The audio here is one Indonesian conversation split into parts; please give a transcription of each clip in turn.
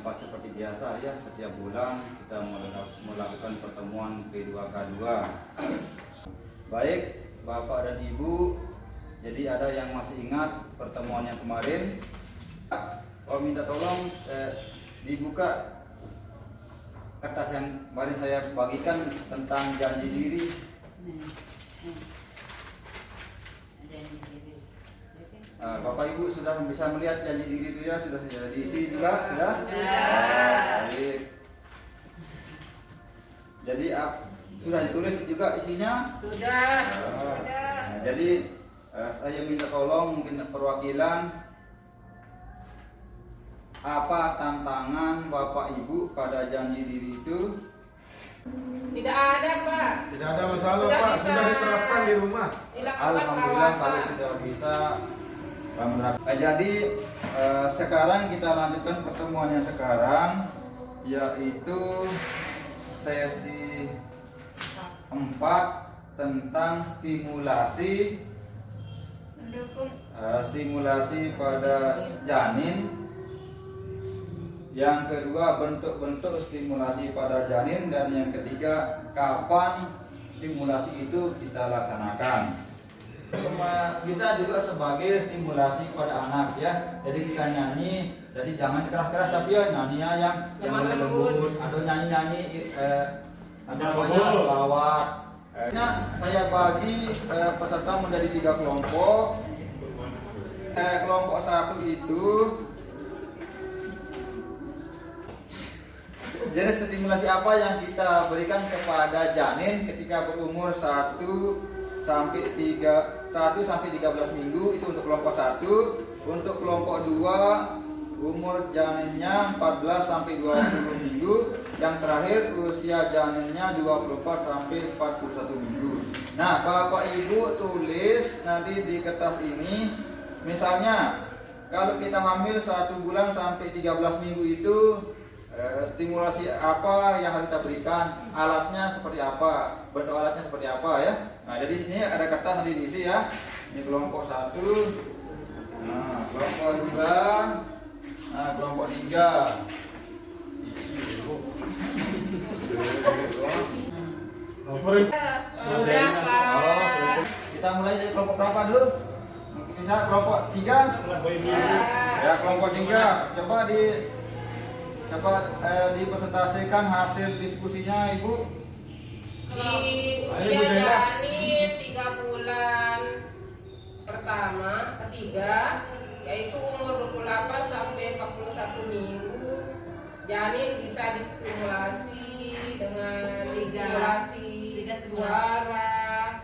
Bapak seperti biasa ya, setiap bulan kita melakukan pertemuan P2K2. Baik Bapak dan Ibu, jadi ada yang masih ingat pertemuan yang kemarin? Oh, minta tolong dibuka kertas yang kemarin saya bagikan tentang janji diri. Bapak Ibu sudah bisa melihat janji diri itu ya, sudah diisi juga, sudah? Baik. Jadi sudah ditulis juga isinya? Sudah. Nah, jadi saya minta tolong mungkin perwakilan, apa tantangan Bapak Ibu pada janji diri itu? Tidak ada, Pak. Tidak ada masalah, Pak. Sudah diterapkan di rumah. Alhamdulillah kalau sudah bisa menerapkan. Jadi sekarang kita lanjutkan pertemuan yang sekarang, yaitu sesi 4 tentang stimulasi pada janin. Yang kedua, bentuk-bentuk stimulasi pada janin, dan yang ketiga, kapan stimulasi itu kita laksanakan. Bisa juga sebagai stimulasi pada anak ya. Jadi kita nyanyi, jadi jangan keras-keras tapi ya nyanyinya yang lembut atau nyanyi-nyanyi selawat. Saya bagi peserta menjadi 3 kelompok. Kelompok 1 itu jenis stimulasi apa yang kita berikan kepada janin ketika berumur 1 sampai 13 minggu, itu untuk kelompok 1. Untuk kelompok 2 umur janinnya 14 sampai 20 minggu, yang terakhir usia janinnya 24 sampai 41 minggu. Nah, Bapak Ibu tulis nanti di kertas ini, misalnya kalau kita hamil 1 bulan sampai 13 minggu itu stimulasi apa yang harus kita berikan, alatnya seperti apa, bentuk alatnya seperti apa ya. Nah, jadi ini ada kertas nanti diisi ya. Ini kelompok 1, nah kelompok 2, nah kelompok 3. Kita mulai dari kelompok berapa dulu? Bisa kelompok 3? Ya, kelompok 3. Coba dipresentasikan hasil diskusinya, Ibu. Di usia janin 3 bulan pertama, ketiga, yaitu umur 28 sampai 41 minggu, janin bisa distimulasi dengan stimulasi suara,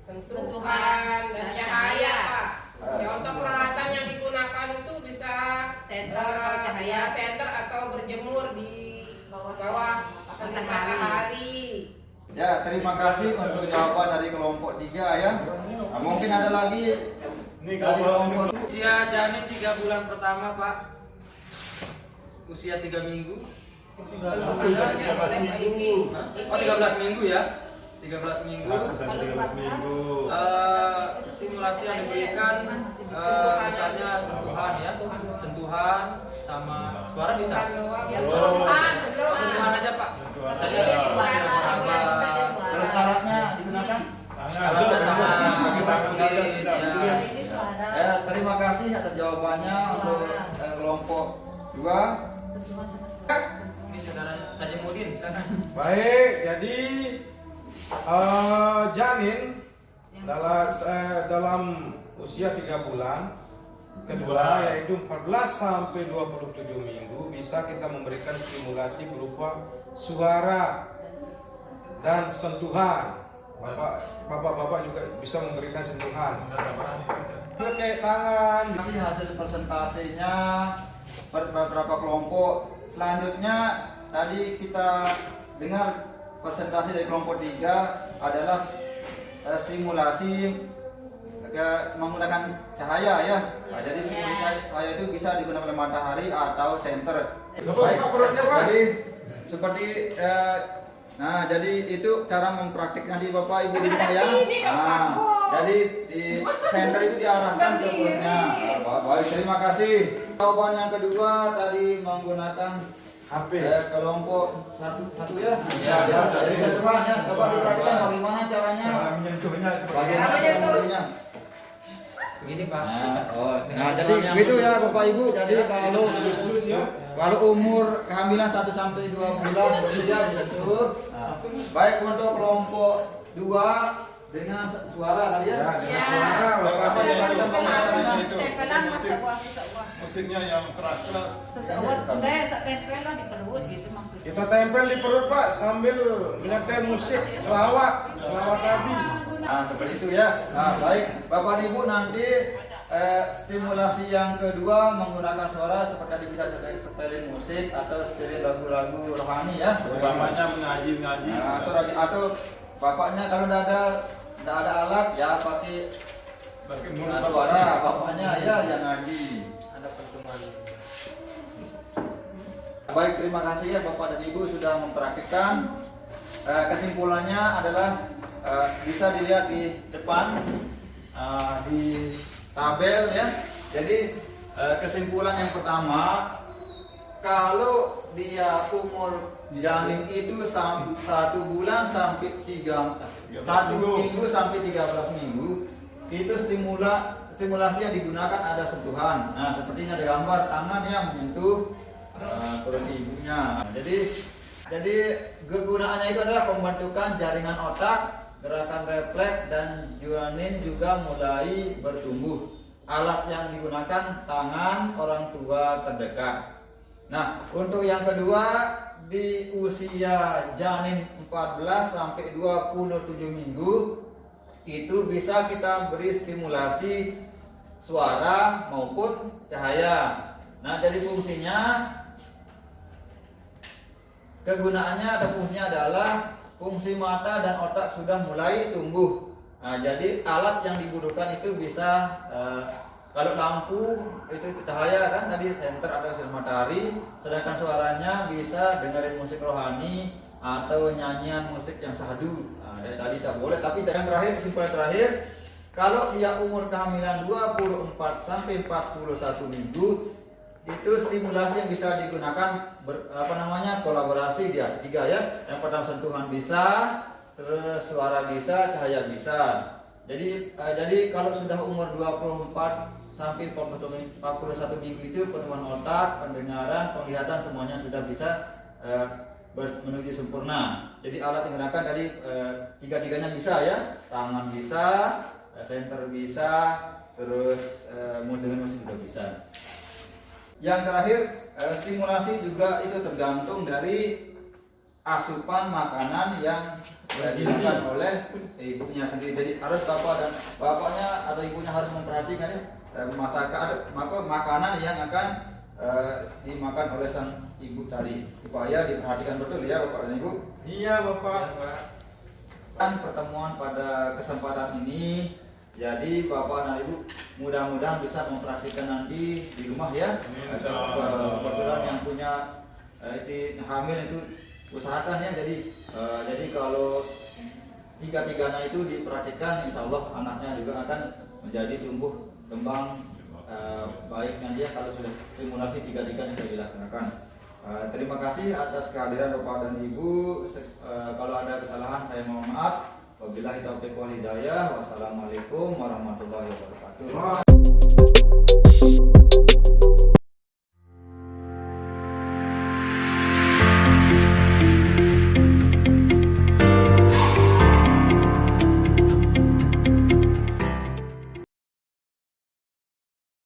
sentuhan, dan cahaya, Pak. Ya, untuk peralatan yang digunakan itu bisa senter atau berjemur di bawah matahari. Ya, terima kasih untuk jawaban dari kelompok 3 ya. Nah, mungkin ada lagi dari kelompok. Usia janin 3 bulan pertama, Pak. Usia 3 minggu. 13 minggu. Oh, 13 minggu ya. 13 minggu. Stimulasi yang diberikan misalnya sentuhan ya. Sentuhan sama suara bisa. Sentuhan aja, Pak. Saya Terus alatnya digunakan? Terima kasih atas jawabannya untuk kelompok 2. Ini saudara Najimudin silakan. Baik, jadi janin dalam usia 3 bulan kedua, yaitu 14 sampai 27 minggu, bisa kita memberikan stimulasi berupa suara dan sentuhan. Bapak-bapak juga bisa memberikan sentuhan. Pakai tangan. Hasil presentasinya beberapa kelompok. Selanjutnya tadi kita dengar presentasi dari kelompok 3 adalah stimulasi menggunakan cahaya ya. Nah, jadi cahaya itu bisa digunakan oleh matahari atau senter. Baik. Jadi seperti nah, jadi itu cara mempraktik nanti Bapak Ibu di rumah ya. Nah, jadi di senter itu diarahkan ke perutnya. Baik, terima kasih. Jawaban yang kedua tadi menggunakan HP. kelompok satu ya. Ya. Ya, dari sentuhan ya. Coba diperhatikan bagaimana caranya. Menyentuhnya itu. Bagaimana Cara cara menyentuh. menyentuhnya. Begini Pak. Nah, jadi begitu ya Bapak Ibu. Jadi kalau umur kehamilan 1 sampai 2 bulan berusia disentuh. Baik untuk kelompok 2 dengan suara tadi ya. Ya, dengan Ya. suara Bapak. Apa yang kita mengatakannya? Tempelan mas sebuah. Musiknya yang keras-keras. Sesebuah udah tempel lah di perut gitu maksudnya. Kita tempel di perut Pak sambil menyetel musik selawat Nabi. Nah, seperti itu ya. Nah, baik. Bapak Ibu nanti stimulasi yang kedua menggunakan suara seperti tadi bisa setelin musik atau setelin lagu-lagu rohani ya. Utamanya mengaji. Nah, atau bapaknya kalau tidak ada alat ya pakai Pakai mulut suara bapaknya ya yang ngaji. Ada pertemuan. Baik, terima kasih ya Bapak dan Ibu sudah mempraktikkan. Kesimpulannya adalah bisa dilihat di depan di tabel ya. Jadi kesimpulan yang pertama, kalau dia umur janin itu 1 bulan sampai 1 minggu sampai 13 minggu itu stimulasi yang digunakan ada sentuhan. Nah, seperti ini ada gambar tangan yang menyentuh perut ibunya. Jadi kegunaannya itu adalah pembentukan jaringan otak, gerakan refleks dan janin juga mulai bertumbuh. Alat yang digunakan tangan orang tua terdekat. Nah, untuk yang kedua di usia janin 14 sampai 27 minggu itu bisa kita beri stimulasi suara maupun cahaya. Nah, jadi kegunaannya ada fungsinya adalah fungsi mata dan otak sudah mulai tumbuh. Nah, jadi alat yang dibutuhkan itu bisa kalau lampu itu cahaya kan tadi senter atau sinar matahari, sedangkan suaranya bisa dengerin musik rohani atau nyanyian musik yang syahdu. Nah, tadi tak boleh. Tapi yang terakhir, kesimpulan terakhir, kalau dia umur kehamilan 24 sampai 41 minggu itu stimulasi yang bisa digunakan kolaborasi dia tiga ya. Yang pertama sentuhan bisa, terus suara bisa, cahaya bisa. Jadi kalau sudah umur 24 sampai 41 minggu itu pertumbuhan otak, pendengaran, penglihatan semuanya sudah bisa menuju sempurna. Jadi alat yang digunakan tadi tiga-tiganya bisa ya, tangan bisa, senter bisa, terus dengan musik juga bisa. Yang terakhir stimulasi juga itu tergantung dari asupan makanan yang dimakan oleh ibunya sendiri. Jadi harus bapaknya atau ibunya harus memperhatikan ya makanan yang akan dimakan oleh sang ibu tadi supaya diperhatikan betul ya Bapak dan Ibu. Iya Bapak. Dan pertemuan pada kesempatan ini, jadi Bapak dan Ibu mudah-mudahan bisa mempraktikkan nanti di rumah ya. Kebetulan yang punya istri hamil itu usahakan ya. Jadi kalau tiga-tiganya itu diperhatikan, insya Allah anaknya juga akan menjadi tumbuh kembang baik nanti ya kalau sudah stimulasi tiga-tiganya sudah dilaksanakan. Terima kasih atas kehadiran Bapak dan Ibu. Kalau ada kesalahan saya mohon maaf. Wabillahi taufiq wal hidayah. Wassalamualaikum warahmatullahi wabarakatuh.